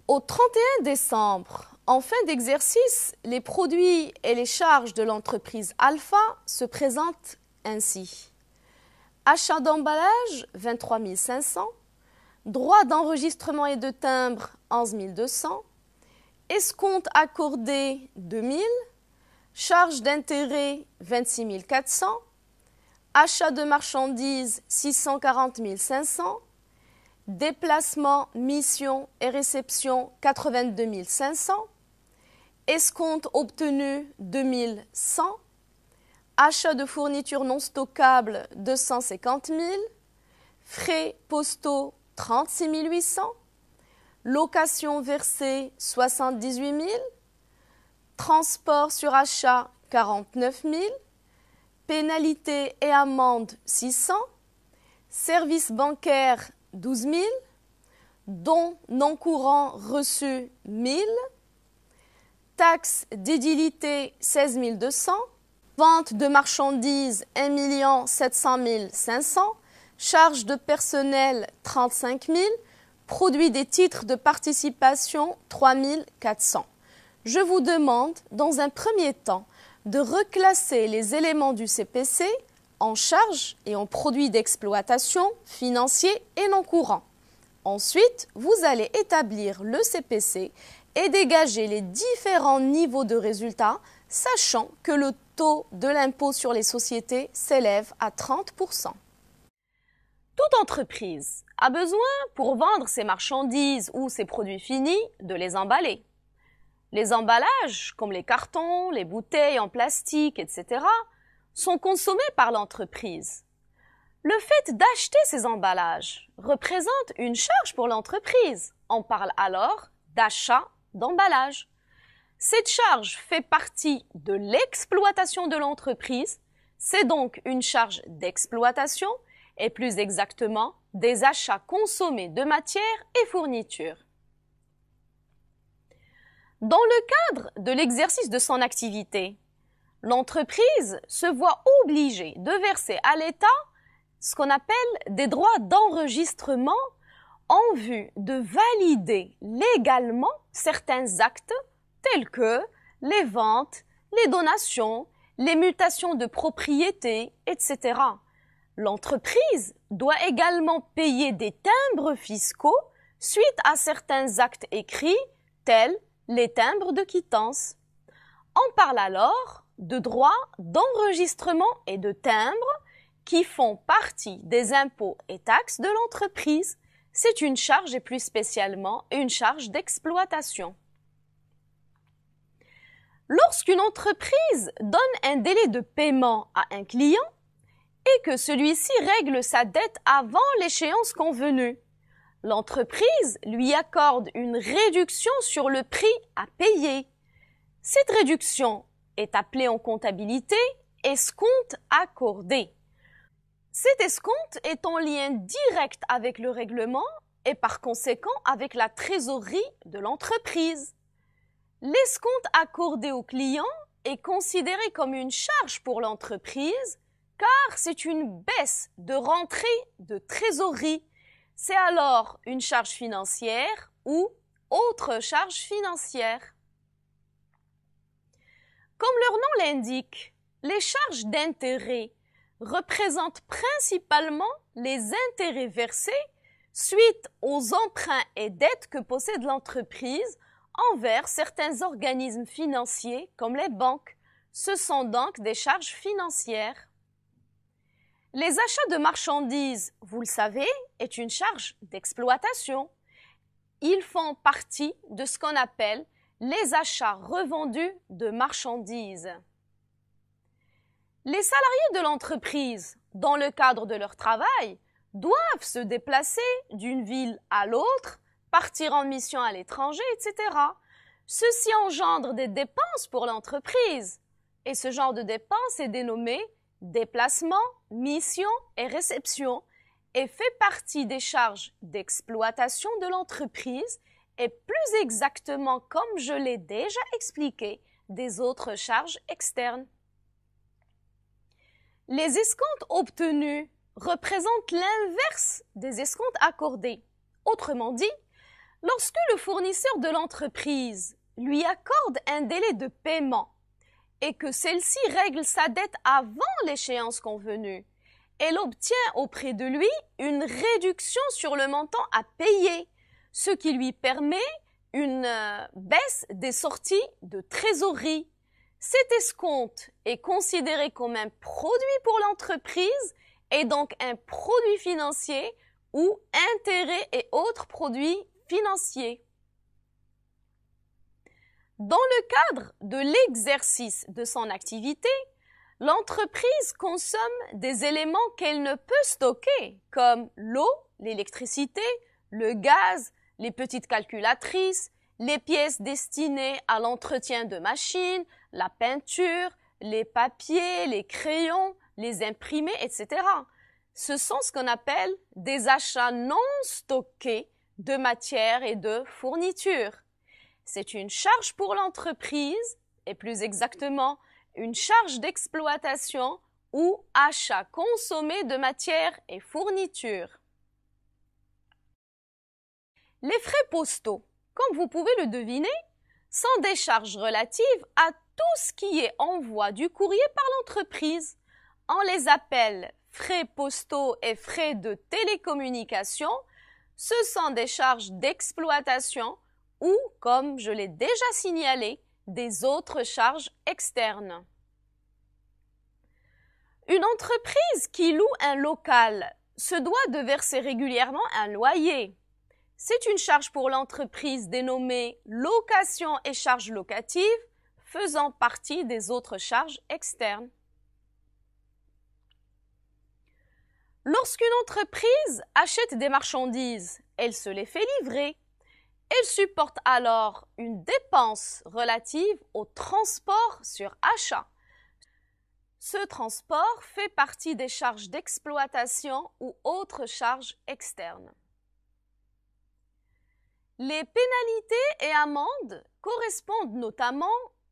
Au 31 décembre, en fin d'exercice, les produits et les charges de l'entreprise Alpha se présentent ainsi. Achat d'emballage, 23 500. Droits d'enregistrement et de timbre, 11 200. Escompte accordé, 2 000. Charges d'intérêt, 26 400. Achat de marchandises, 640 500. Déplacement, mission et réception, 82 500. Escompte obtenu, 2100. Achat de fournitures non stockables, 250 000. Frais postaux, 36 800. Location versée, 78 000. Transport sur achat, 49 000. Pénalités et amendes, 600. Services bancaires, 12 000. Dons non courants reçus, 1 000. Taxes d'édilité, 16 200. Vente de marchandises, 1 700 500. Charges de personnel, 35 000. Produits des titres de participation, 3 400. Je vous demande, dans un premier temps, de reclasser les éléments du CPC en charges et en produits d'exploitation financiers et non courants. Ensuite, vous allez établir le CPC et dégager les différents niveaux de résultats, sachant que le taux de l'impôt sur les sociétés s'élève à 30%. Toute entreprise a besoin, pour vendre ses marchandises ou ses produits finis, de les emballer. Les emballages, comme les cartons, les bouteilles en plastique, etc., sont consommés par l'entreprise. Le fait d'acheter ces emballages représente une charge pour l'entreprise. On parle alors d'achat d'emballage. Cette charge fait partie de l'exploitation de l'entreprise. C'est donc une charge d'exploitation et plus exactement des achats consommés de matières et fournitures. Dans le cadre de l'exercice de son activité, l'entreprise se voit obligée de verser à l'État ce qu'on appelle des droits d'enregistrement en vue de valider légalement certains actes tels que les ventes, les donations, les mutations de propriété, etc. L'entreprise doit également payer des timbres fiscaux suite à certains actes écrits tels les timbres de quittance. On parle alors de droits d'enregistrement et de timbres qui font partie des impôts et taxes de l'entreprise. C'est une charge et plus spécialement une charge d'exploitation. Lorsqu'une entreprise donne un délai de paiement à un client et que celui-ci règle sa dette avant l'échéance convenue, l'entreprise lui accorde une réduction sur le prix à payer. Cette réduction est appelée en comptabilité escompte accordé. Cet escompte est en lien direct avec le règlement et par conséquent avec la trésorerie de l'entreprise. L'escompte accordé au client est considéré comme une charge pour l'entreprise car c'est une baisse de rentrée de trésorerie. C'est alors une charge financière ou autre charge financière. Comme leur nom l'indique, les charges d'intérêt représentent principalement les intérêts versés suite aux emprunts et dettes que possède l'entreprise envers certains organismes financiers comme les banques. Ce sont donc des charges financières. Les achats de marchandises, vous le savez, est une charge d'exploitation. Ils font partie de ce qu'on appelle les achats revendus de marchandises. Les salariés de l'entreprise, dans le cadre de leur travail, doivent se déplacer d'une ville à l'autre, partir en mission à l'étranger, etc. Ceci engendre des dépenses pour l'entreprise. Et ce genre de dépenses est dénommé déplacement, mission et réception et fait partie des charges d'exploitation de l'entreprise et plus exactement, comme je l'ai déjà expliqué, des autres charges externes. Les escomptes obtenus représentent l'inverse des escomptes accordés. Autrement dit, Lorsque le fournisseur de l'entreprise lui accorde un délai de paiement et que celle-ci règle sa dette avant l'échéance convenue, elle obtient auprès de lui une réduction sur le montant à payer, ce qui lui permet une baisse des sorties de trésorerie. Cet escompte est considéré comme un produit pour l'entreprise et donc un produit financier ou intérêts et autres produits financiers. Dans le cadre de l'exercice de son activité, l'entreprise consomme des éléments qu'elle ne peut stocker, comme l'eau, l'électricité, le gaz, les petites calculatrices, les pièces destinées à l'entretien de machines, la peinture, les papiers, les crayons, les imprimés, etc. Ce sont ce qu'on appelle des achats non stockés de matières et de fournitures. C'est une charge pour l'entreprise, et plus exactement, une charge d'exploitation ou achat consommé de matières et fournitures. Les frais postaux, comme vous pouvez le deviner, sont des charges relatives à tout ce qui est envoi du courrier par l'entreprise. On les appelle frais postaux et frais de télécommunication. Ce sont des charges d'exploitation ou, comme je l'ai déjà signalé, des autres charges externes. Une entreprise qui loue un local se doit de verser régulièrement un loyer. C'est une charge pour l'entreprise dénommée location et charges locatives, faisant partie des autres charges externes. Lorsqu'une entreprise achète des marchandises, elle se les fait livrer. Elle supporte alors une dépense relative au transport sur achat. Ce transport fait partie des charges d'exploitation ou autres charges externes. Les pénalités et amendes correspondent notamment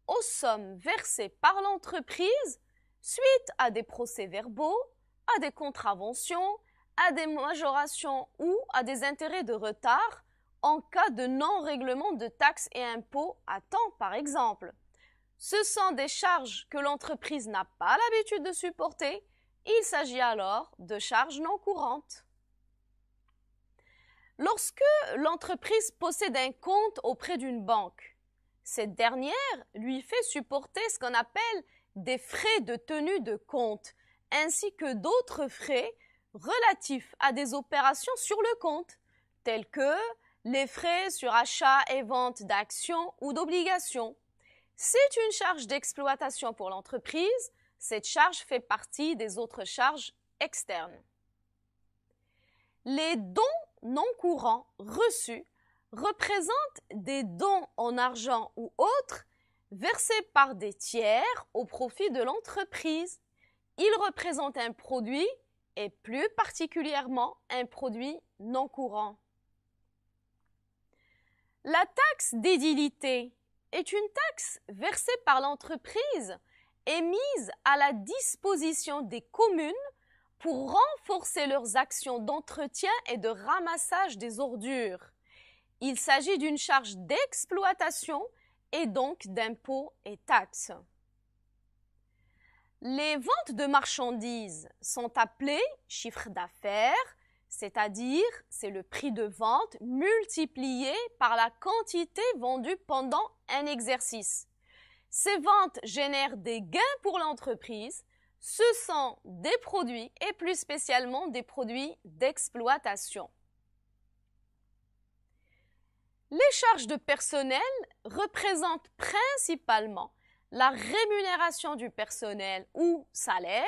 aux sommes versées par l'entreprise suite à des procès-verbaux, à des contraventions, à des majorations ou à des intérêts de retard en cas de non-règlement de taxes et impôts à temps, par exemple. Ce sont des charges que l'entreprise n'a pas l'habitude de supporter. Il s'agit alors de charges non courantes. Lorsque l'entreprise possède un compte auprès d'une banque, cette dernière lui fait supporter ce qu'on appelle des frais de tenue de compte, ainsi que d'autres frais relatifs à des opérations sur le compte, tels que les frais sur achat et vente d'actions ou d'obligations. C'est une charge d'exploitation pour l'entreprise. Cette charge fait partie des autres charges externes. Les dons non courants reçus représentent des dons en argent ou autres versés par des tiers au profit de l'entreprise. Ils représentent un produit et plus particulièrement un produit non courant. La taxe d'édilité est une taxe versée par l'entreprise et mise à la disposition des communes pour renforcer leurs actions d'entretien et de ramassage des ordures. Il s'agit d'une charge d'exploitation et donc d'impôts et taxes. Les ventes de marchandises sont appelées chiffre d'affaires, c'est-à-dire c'est le prix de vente multiplié par la quantité vendue pendant un exercice. Ces ventes génèrent des gains pour l'entreprise. Ce sont des produits et plus spécialement des produits d'exploitation. Les charges de personnel représentent principalement la rémunération du personnel ou salaire,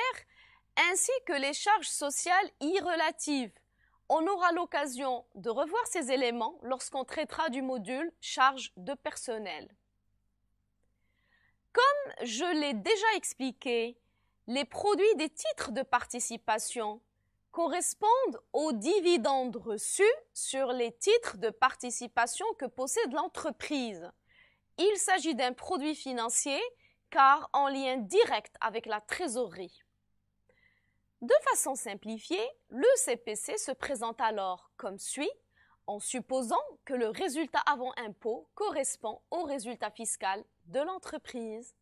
ainsi que les charges sociales y relatives. On aura l'occasion de revoir ces éléments lorsqu'on traitera du module charges de personnel. Comme je l'ai déjà expliqué, les produits des titres de participation correspondent aux dividendes reçus sur les titres de participation que possède l'entreprise. Il s'agit d'un produit financier car en lien direct avec la trésorerie. De façon simplifiée, le CPC se présente alors comme suit. en supposant que le résultat avant impôt correspond au résultat fiscal de l'entreprise.